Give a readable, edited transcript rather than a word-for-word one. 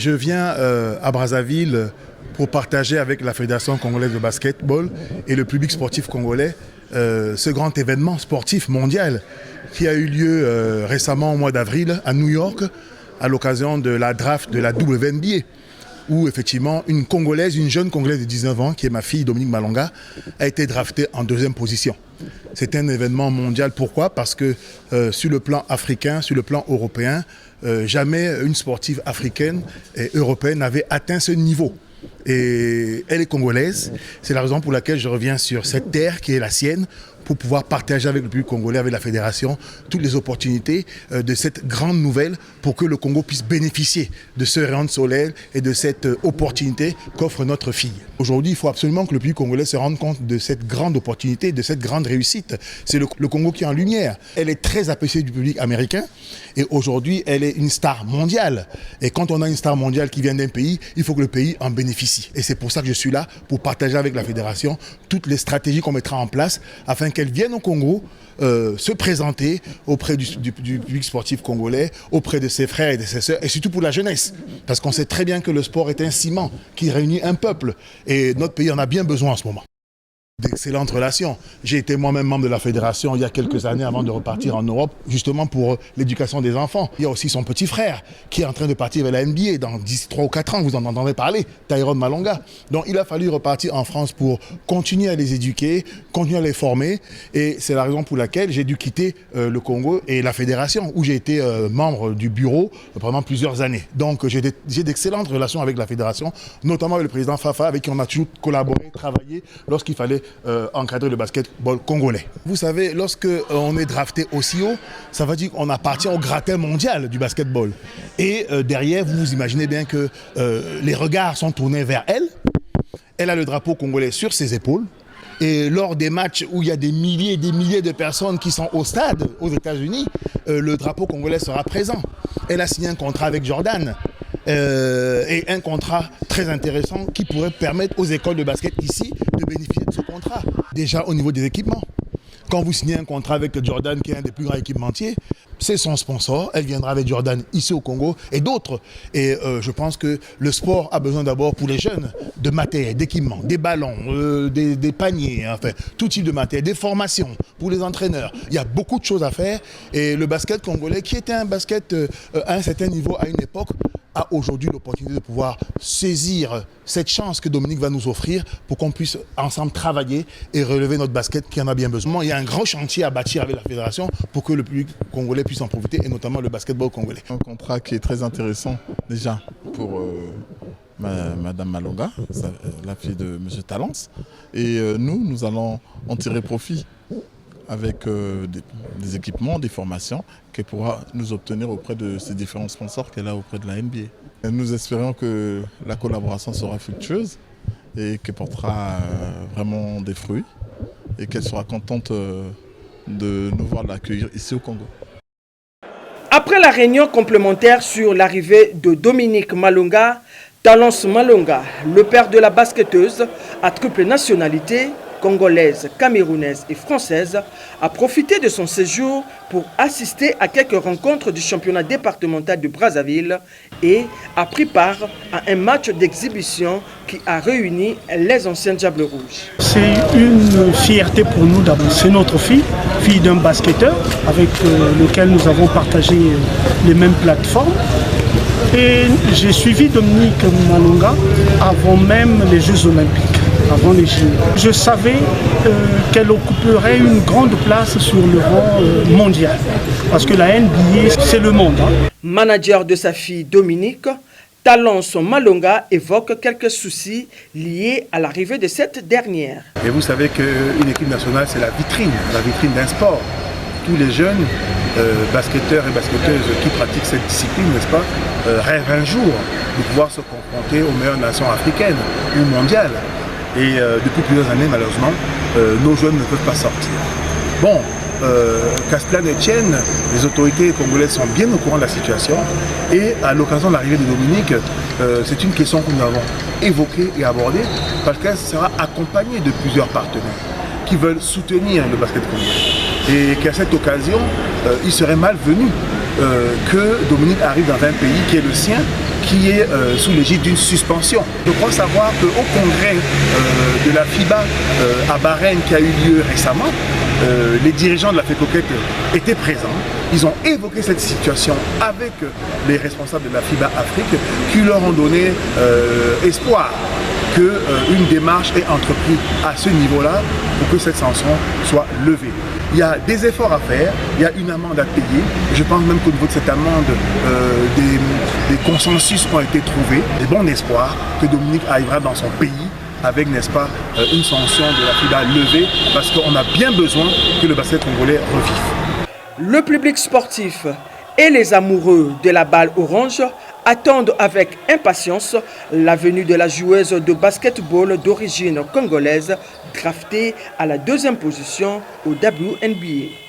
Je viens à Brazzaville pour partager avec la Fédération congolaise de basketball et le public sportif congolais ce grand événement sportif mondial qui a eu lieu récemment au mois d'avril à New York à l'occasion de la draft de la WNBA où effectivement une jeune Congolaise de 19 ans, qui est ma fille Dominique Malonga, a été draftée en 2e position. C'est un événement mondial. Pourquoi? Parce que sur le plan africain, sur le plan européen, jamais une sportive africaine et européenne n'avait atteint ce niveau. Et elle est congolaise. C'est la raison pour laquelle je reviens sur cette terre qui est la sienne pour pouvoir partager avec le public congolais, avec la fédération, toutes les opportunités de cette grande nouvelle pour que le Congo puisse bénéficier de ce rayon de soleil et de cette opportunité qu'offre notre fille. Aujourd'hui, il faut absolument que le public congolais se rende compte de cette grande opportunité, de cette grande réussite. C'est le Congo qui est en lumière. Elle est très appréciée du public américain et aujourd'hui, elle est une star mondiale. Et quand on a une star mondiale qui vient d'un pays, il faut que le pays en bénéficie. Et c'est pour ça que je suis là, pour partager avec la fédération toutes les stratégies qu'on mettra en place afin qu'elle vienne au Congo se présenter auprès du public sportif congolais, auprès de ses frères et de ses sœurs, et surtout pour la jeunesse. Parce qu'on sait très bien que le sport est un ciment qui réunit un peuple. Et notre pays en a bien besoin en ce moment. D'excellentes relations. J'ai été moi-même membre de la fédération il y a quelques années avant de repartir en Europe, justement pour l'éducation des enfants. Il y a aussi son petit frère qui est en train de partir vers la NBA dans 3 ou 4 ans, vous en entendrez parler, Tyrone Malonga. Donc il a fallu repartir en France pour continuer à les éduquer, continuer à les former. Et c'est la raison pour laquelle j'ai dû quitter le Congo et la fédération, où j'ai été membre du bureau pendant plusieurs années. Donc j'ai d'excellentes relations avec la fédération, notamment avec le président Fafa, avec qui on a toujours collaboré, travaillé lorsqu'il fallait encadrer le basketball congolais. Vous savez, lorsque on est drafté aussi haut, ça veut dire qu'on appartient au gratin mondial du basketball. Et derrière, vous imaginez bien que les regards sont tournés vers elle. Elle a le drapeau congolais sur ses épaules. Et lors des matchs où il y a des milliers et des milliers de personnes qui sont au stade aux États-Unis, le drapeau congolais sera présent. Elle a signé un contrat avec Jordan. Et un contrat très intéressant qui pourrait permettre aux écoles de basket ici de bénéficier de ce contrat. Déjà au niveau des équipements. Quand vous signez un contrat avec Jordan, qui est un des plus grands équipementiers, c'est son sponsor, elle viendra avec Jordan ici au Congo et d'autres. Et je pense que le sport a besoin d'abord pour les jeunes de matériel, d'équipements, des ballons, des paniers, enfin, tout type de matériel, des formations pour les entraîneurs. Il y a beaucoup de choses à faire et le basket congolais, qui était un basket à un certain niveau à une époque, a aujourd'hui l'opportunité de pouvoir saisir cette chance que Dominique va nous offrir pour qu'on puisse ensemble travailler et relever notre basket qui en a bien besoin. Il y a un grand chantier à bâtir avec la fédération pour que le public congolais puisse en profiter et notamment le basketball congolais. Un contrat qui est très intéressant déjà pour Madame Malonga, la fille de M. Talence. Et nous allons en tirer profit avec des équipements, des formations qu'elle pourra nous obtenir auprès de ces différents sponsors qu'elle a auprès de la NBA. Et nous espérons que la collaboration sera fructueuse et qu'elle portera vraiment des fruits et qu'elle sera contente de nous voir l'accueillir ici au Congo. Après la réunion complémentaire sur l'arrivée de Dominique Malonga, Talence Malonga, le père de la basketteuse à triple nationalité, congolaise, camerounaise et française, a profité de son séjour pour assister à quelques rencontres du championnat départemental de Brazzaville et a pris part à un match d'exhibition qui a réuni les anciens Diables Rouges. C'est une fierté pour nous d'abord. C'est notre fille d'un basketteur avec lequel nous avons partagé les mêmes plateformes. Et j'ai suivi Dominique Malonga avant même les Jeux Olympiques. Avant les Jeux. Je savais qu'elle occuperait une grande place sur le rang mondial. Parce que la NBA, c'est le monde. Manager de sa fille Dominique, Talence Malonga évoque quelques soucis liés à l'arrivée de cette dernière. Et vous savez qu'une équipe nationale, c'est la vitrine d'un sport. Tous les jeunes basketteurs et basketteuses qui pratiquent cette discipline, n'est-ce pas, rêvent un jour de pouvoir se confronter aux meilleures nations africaines ou mondiales. Et depuis plusieurs années, malheureusement, nos jeunes ne peuvent pas sortir. Bon, Castellane Etienne, les autorités congolaises sont bien au courant de la situation. Et à l'occasion de l'arrivée de Dominique, c'est une question que nous avons évoquée et abordée parce qu'elle sera accompagnée de plusieurs partenaires qui veulent soutenir le basket congolais. Et qu'à cette occasion, il serait malvenu que Dominique arrive dans un pays qui est le sien, qui est sous l'égide d'une suspension. Je crois savoir qu'au congrès de la FIBA à Bahreïn qui a eu lieu récemment, les dirigeants de la FECOCET étaient présents. Ils ont évoqué cette situation avec les responsables de la FIBA Afrique qui leur ont donné espoir qu'une démarche est entreprise à ce niveau-là pour que cette sanction soit levée. Il y a des efforts à faire, il y a une amende à payer. Je pense même qu'au niveau de cette amende, des consensus ont été trouvés. J'ai bon espoir que Dominique arrivera dans son pays avec, n'est-ce pas, une sanction de la FIBA levée parce qu'on a bien besoin que le basket congolais revive. Le public sportif et les amoureux de la balle orange attendent avec impatience la venue de la joueuse de basketball d'origine congolaise draftée à la 2e position au WNBA.